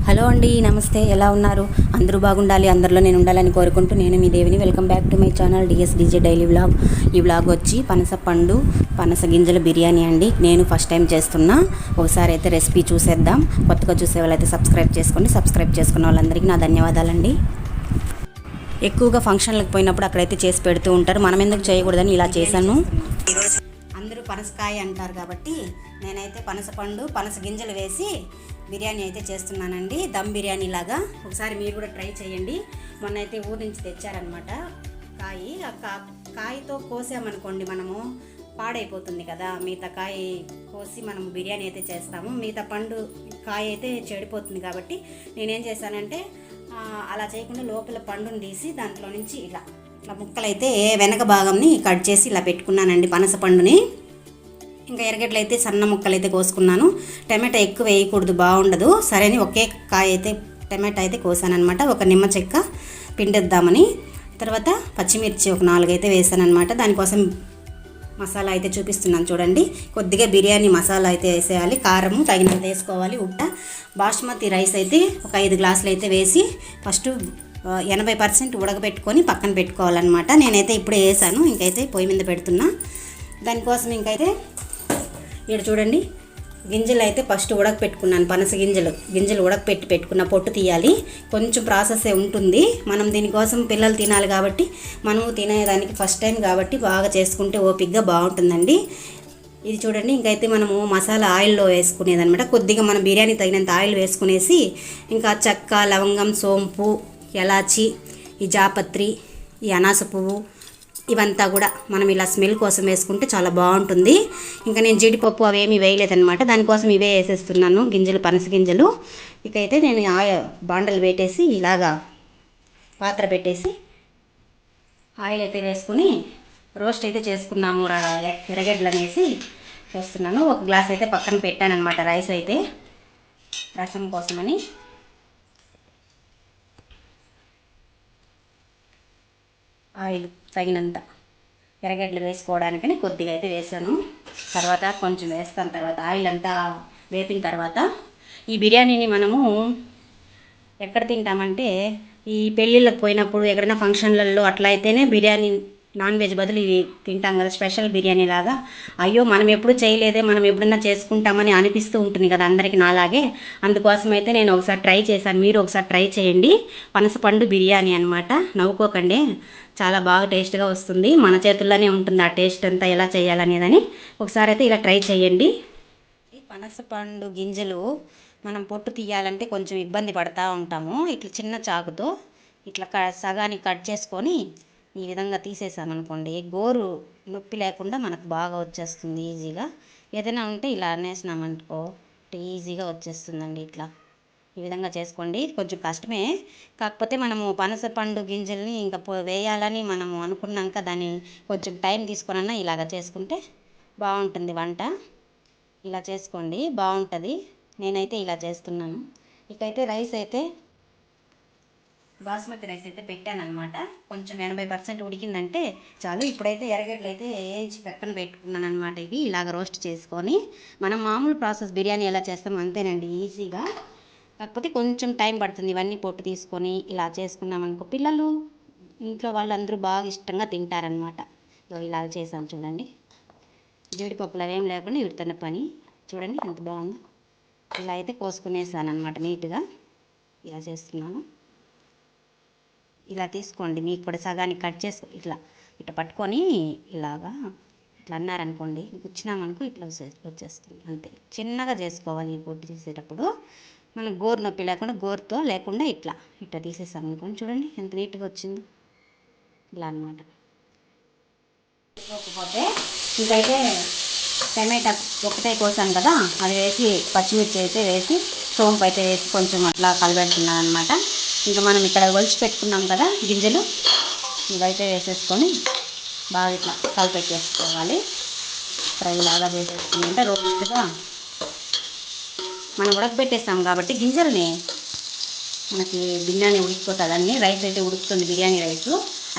Hello అండి, నమస్తే. ఎలా ఉన్నారు? అందరూ బాగుండాలి, అందరిలో నేను ఉండాలని కోరుకుంటూ నేను మీ దేవిని. Welcome back to my channel DSDJ daily vlog. ఈ వ్లాగ్ వచ్చి పనస గింజల బిర్యానీ అండి. నేను ఫస్ట్ టైం చేస్తున్నా. ఒకసారి అయితే రెసిపీ చూసేద్దాం. కొత్తగా చూసే వాళ్ళైతే సబ్స్క్రైబ్ చేసుకోండి. సబ్స్క్రైబ్ చేసుకున్న వాళ్ళందరికీ నా ధన్యవాదాలండి. ఎక్కువగా ఫంక్షన్లకు పోయినప్పుడు అక్కడైతే చేసి పెడుతూ ఉంటారు. మనం ఎందుకు చేయకూడదని ఇలా చేశాను. అందరూ పనసకాయ అంటారు కాబట్టి నేనైతే పనస గింజలు వేసి బిర్యానీ అయితే చేస్తున్నానండి. దమ్ బిర్యానీ లాగా. ఒకసారి మీరు కూడా ట్రై చేయండి. మొన్న అయితే ఊరి నుంచి తెచ్చారనమాట కాయతో కోసామనుకోండి మనము పాడైపోతుంది కదా. మిగతా కాయ కోసి మనం బిర్యానీ అయితే చేస్తాము. మిగతా కాయ అయితే చెడిపోతుంది కాబట్టి నేనేం చేశానంటే అలా చేయకుండా లోపల పండుని తీసి దాంట్లో నుంచి ఇలా ముక్కలైతే వెనక భాగంని కట్ చేసి ఇలా పెట్టుకున్నానండి. పనస పండుని ఇంకా ఎర్రగడ్డలు అయితే సన్న ముక్కలు అయితే కోసుకున్నాను. టమాటా ఎక్కువ వేయకూడదు, బాగుండదు. సరే అని ఒకే కాయ అయితే టమాటా అయితే కోసాను అనమాట. ఒక నిమ్మ చెక్క పిండేద్దామని. తర్వాత పచ్చిమిర్చి ఒక 4 అయితే వేసాను అనమాట. దానికోసం మసాలా అయితే చూపిస్తున్నాను చూడండి. కొద్దిగా బిర్యానీ మసాలా అయితే వేసేయాలి. కారము తగినంత వేసుకోవాలి. బాస్మతి రైస్ అయితే ఒక 5 గ్లాసులు అయితే వేసి ఫస్ట్ 80% ఉడకబెట్టుకొని పక్కన పెట్టుకోవాలన్నమాట. నేనైతే ఇప్పుడే వేసాను. ఇంకైతే పొయ్యి మీద పెడుతున్నా. దానికోసం ఇంకైతే ఇక్కడ చూడండి, గింజలు అయితే ఫస్ట్ ఉడకపెట్టుకున్నాను. పనస గింజలు ఉడకపెట్టి పెట్టుకున్న, పొట్టు తీయాలి. కొంచెం ప్రాసెస్ ఉంటుంది. మనం దీనికోసం పిల్లలు తినాలి కాబట్టి, మనము తినేదానికి ఫస్ట్ టైం కాబట్టి బాగా చేసుకుంటే ఓపిక్గా బాగుంటుందండి. ఇది చూడండి. ఇంకైతే మనము మసాలా ఆయిల్లో వేసుకునేదనమాట. కొద్దిగా మనం బిర్యానీ తగినంత ఆయిల్ వేసుకునేసి ఇంకా చెక్క, లవంగం, సోంపు, ఎలాచి, ఈ జాపత్రి, ఈ అనాస పువ్వు ఇవంతా కూడా మనం ఇలా స్మెల్ కోసం వేసుకుంటే చాలా బాగుంటుంది. ఇంకా నేను జీడిపప్పు అవేమీ వేయలేదనమాట. దానికోసం ఇవే వేసేస్తున్నాను పనస గింజలు. ఇకైతే నేను బాండలు పెట్టేసి ఇలాగా పాత్ర పెట్టేసి ఆయిల్ అయితే వేసుకుని రోస్ట్ అయితే చేసుకున్నాము. ఎర్రగడ్డలు అనేసి చేస్తున్నాను. ఒక గ్లాస్ అయితే పక్కన పెట్టాను అనమాట. రైస్ అయితే రసం కోసమని. ఆయిల్ తగినంత ఎర్రగడ్డలు వేసుకోవడానికని కొద్దిగా అయితే వేసాను. తర్వాత కొంచెం వేస్తాను. తర్వాత ఆయిల్ అంతా వేపిన తర్వాత ఈ బిర్యానీని మనము ఎక్కడ తింటామంటే ఈ పెళ్ళిళ్ళకి పోయినప్పుడు ఎక్కడైనా ఫంక్షన్లలో అట్లా అయితేనే బిర్యానీ నాన్ వెజ్ బదులు ఇవి తింటాం కదా, స్పెషల్ బిర్యానీ లాగా. అయ్యో మనం ఎప్పుడు చేయలేదే, మనం ఎప్పుడన్నా చేసుకుంటామని అనిపిస్తూ ఉంటుంది కదా అందరికీ, నాలాగే. అందుకోసం అయితే నేను ఒకసారి ట్రై చేశాను. మీరు ఒకసారి ట్రై చేయండి. పనసపండు బిర్యానీ అనమాట. నవ్వుకోకండి, చాలా బాగా టేస్ట్గా వస్తుంది. మన చేతుల్లోనే ఉంటుంది ఆ టేస్ట్ అంతా, ఎలా చేయాలనేదని. ఒకసారి అయితే ఇలా ట్రై చేయండి. ఈ పనసపండు గింజలు మనం పొట్టు తీయాలంటే కొంచెం ఇబ్బంది పడుతూ ఉంటాము. ఇట్లా చిన్న చాకుతో ఇట్లా సగానికి కట్ చేసుకొని ఈ విధంగా తీసేసామనుకోండి, గోరు నొప్పి లేకుండా మనకు బాగా వచ్చేస్తుంది ఈజీగా. ఏదైనా ఉంటే ఇలా అనేసినామనుకో ఈజీగా వచ్చేస్తుందండి. ఇట్లా ఈ విధంగా చేసుకోండి. కొంచెం కష్టమే, కాకపోతే మనము పనసపండు గింజల్ని ఇంకా వేయాలని మనము అనుకున్నాక దాన్ని కొంచెం టైం తీసుకొనన్నా ఇలాగ చేసుకుంటే బాగుంటుంది వంట. ఇలా చేసుకోండి, బాగుంటుంది. నేనైతే ఇలా చేస్తున్నాను. ఇకైతే రైస్ అయితే బాస్మతి రైస్ అయితే పెట్టాను అనమాట. కొంచెం 80% ఉడికిందంటే చాలు. ఇప్పుడైతే ఎర్రగడ్డలు అయితే వేయించి పక్కన పెట్టుకున్నాను అనమాట. ఇవి ఇలాగ రోస్ట్ చేసుకొని మనం మామూలు ప్రాసెస్ బిర్యానీ ఎలా చేస్తాం అంతేనండి, ఈజీగా. కాకపోతే కొంచెం టైం పడుతుంది. ఇవన్నీ పొట్టు తీసుకొని ఇలా చేసుకున్నామనుకో పిల్లలు ఇంట్లో వాళ్ళందరూ బాగా ఇష్టంగా తింటారనమాట. ఇలా చేసాను చూడండి. జీడిపప్పులు అవేం లేకుండా వీటితో పని చూడండి ఎంత బాగుందో. ఇలా అయితే కోసుకునేసాను అనమాట నీట్గా. ఇలా చేస్తున్నాను. ఇలా తీసుకోండి. మీకు కూడా సగానికి కట్ చేసి ఇట్లా పట్టుకొని ఇట్లా అన్నారనుకోండి, గుచ్చినామనుకో ఇట్లా వచ్చేస్తుంది. అంతే, చిన్నగా చేసుకోవాలి. ఈ పొట్టు తీసేటప్పుడు మనం గోరు నొప్పి లేకుండా, గోరుతో లేకుండా ఇట్లా తీసేసాం అనుకోండి. చూడండి ఎంత నీట్గా వచ్చిందో. ఇలా అనమాట. పోతే ఇంకైతే టమాటా ఒకటే కోసాను కదా, అది వేసి పచ్చిమిర్చి అయితే వేసి సోంపు అయితే వేసి కొంచెం అట్లా కలబెడుతున్నాను అనమాట. ఇంకా మనం ఇక్కడ ఒలిచి పెట్టుకున్నాం కదా గింజలు, ఇవైతే వేసేసుకొని బాగా ఇట్లా కలిపెట్టేసుకోవాలి. ఫ్రై లాగా చేసేసుకుంటే రోస్ట్గా మనం ఉడకబెట్టేస్తాం కాబట్టి గింజల్ని మనకి బిర్యానీ ఉడికిపోతుందండి. రైస్ అయితే ఉడుకుతుంది, బిర్యానీ రైస్.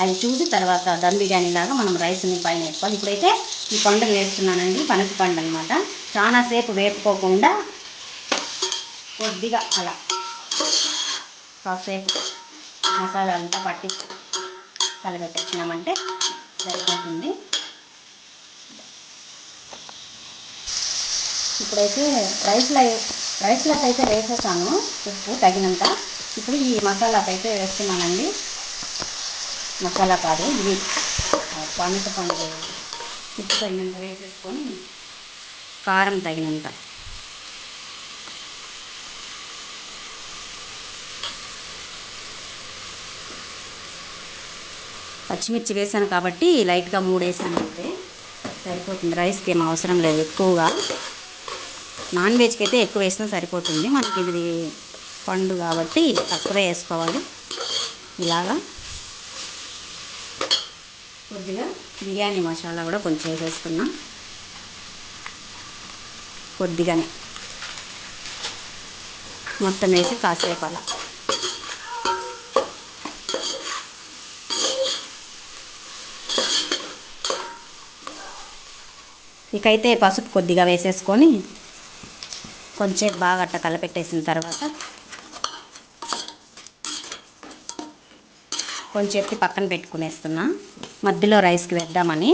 అది చూసి తర్వాత దమ్ బిర్యానీ లాగా మనం రైస్ని పైన వేసుకోవాలి. ఇప్పుడైతే ఈ పండుని వేస్తున్నానండి, పనసపండు అనమాట. చాలాసేపు వేపుకోకుండా కొద్దిగా అలా కాసేపు మసాలా అంతా పట్టి కలిపెట్టేసినామంటే సరిపోతుంది. ఇప్పుడైతే రైస్లోకి అయితే వేసేసాను ఉప్పు తగినంత. ఇప్పుడు ఈ మసాలాకి అయితే వేస్తున్నానండి. మసాలా కాదు, ఇది పండు ఉప్పు తగినంత వేసేసుకొని కారం తగినంత, పచ్చిమిర్చి వేసాను కాబట్టి లైట్గా 3 వేసాను అంటే సరిపోతుంది. రైస్కి ఏం అవసరం లేదు ఎక్కువగా. నాన్ వెజ్కి అయితే ఎక్కువ వేసినా సరిపోతుంది. మనకి ఇది పండు కాబట్టి తక్కువే వేసుకోవాలి. ఇలాగా కొద్దిగా బిర్యానీ మసాలా కూడా కొంచెం వేసేసుకున్నాం, కొద్దిగానే మొత్తం వేసి కాసేపు అలా ఇకైతే పసుపు కొద్దిగా వేసేసుకొని కొంచెం బాగా అట్ట కలపెట్టేసిన తర్వాత కొంచెం ఎత్తి పక్కన పెట్టుకునేస్తున్నా, మధ్యలో రైస్కి వేద్దామని.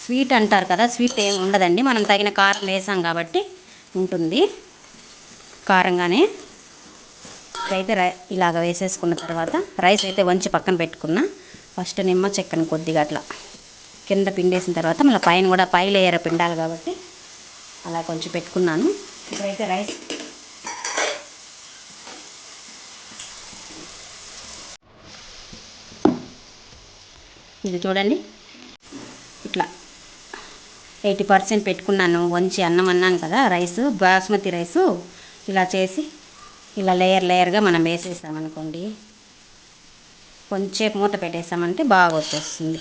స్వీట్ అంటారు కదా, స్వీట్ ఏమి ఉండదండి, మనం తగిన కారం వేసాం కాబట్టి ఉంటుంది కారంగానే. అయితే ఇలాగ వేసేసుకున్న తర్వాత రైస్ అయితే వంచి పక్కన పెట్టుకున్నా. ఫస్ట్ నిమ్మ చెక్కను కొద్దిగా అట్లా కింద పిండేసిన తర్వాత మళ్ళీ పైన కూడా పై లేయర్ పిండాలి కాబట్టి అలా కొంచెం పెట్టుకున్నాను. ఇప్పుడైతే రైస్ ఇది చూడండి, ఇట్లా 80% పెట్టుకున్నాను. వంచి అన్నం అన్నాను కదా, రైస్ బాస్మతి రైసు ఇలా చేసి ఇలా లేయర్గా మనం వేసేసామనుకోండి, కొంచెం మూత పెట్టేసామంటే బాగా వచ్చేస్తుంది.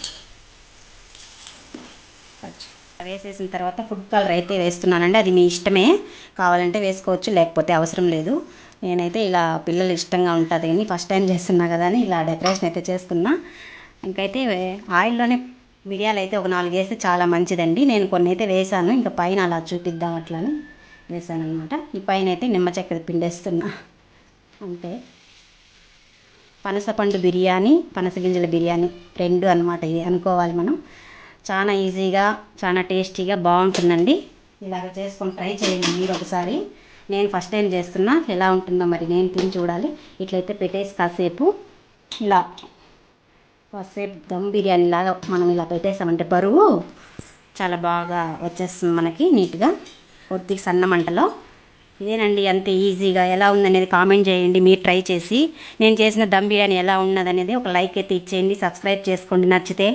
వేసేసిన తర్వాత ఫుడ్ కలర్ అయితే వేస్తున్నానండి. అది మీ ఇష్టమే, కావాలంటే వేసుకోవచ్చు, లేకపోతే అవసరం లేదు. నేనైతే ఇలా పిల్లలు ఇష్టంగా ఉంటుంది కానీ ఫస్ట్ టైం చేస్తున్నా కదా అని ఇలా డెకరేషన్ అయితే చేస్తున్నా. ఇంకైతే ఆయిల్లోనే మిరియాలు అయితే ఒక 4 వేస్తే చాలా మంచిదండి. నేను కొన్ని అయితే వేసాను, ఇంకా పైన అలా చూపిద్దాం అట్లని వేసాను అనమాట. ఈ పైన అయితే నిమ్మ చెక్క పిండేస్తున్నా. అంటే పనసపండు బిర్యానీ, పనస గింజల బిర్యానీ 2 అనమాట ఇది అనుకోవాలి మనం. చాలా ఈజీగా, చాలా టేస్టీగా బాగుంటుందండి. ఇలాగ చేసుకొని ట్రై చేయండి మీరు ఒకసారి. నేను ఫస్ట్ టైం చేస్తున్నా, ఎలా ఉంటుందో మరి నేను తిని చూడాలి. ఇట్లయితే పెట్టేసి కాసేపు దమ్ బిర్యానీ లాగా మనం ఇలా పెట్టేసామంటే బరువు చాలా బాగా వచ్చేస్తుంది మనకి నీట్గా, కొద్దిగా సన్న మంటలో. ఇదేనండి, అంతే ఈజీగా. ఎలా ఉందనేది కామెంట్ చేయండి మీరు ట్రై చేసి. నేను చేసిన దమ్ బిర్యానీ ఎలా ఉన్నదనేది ఒక లైక్ అయితే ఇచ్చేయండి, సబ్స్క్రైబ్ చేసుకోండి నచ్చితే.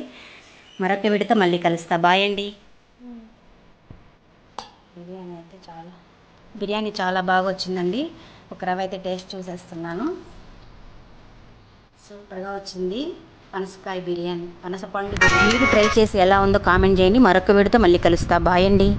మరొక వీడియోతో మళ్ళీ కలుస్తా. బాయ్ అండి. బిర్యానీ చాలా బాగా వచ్చిందండి. ఒక రవ్వ అయితే టేస్ట్ చూసేస్తున్నాను. సూపర్గా వచ్చింది పనసకాయ బిర్యానీ, పనసపండు బిర్యానీ. మీరు ట్రై చేసి ఎలా ఉందో కామెంట్ చేయండి. మరొక వీడియోతో మళ్ళీ కలుస్తా. బాయ్ అండి.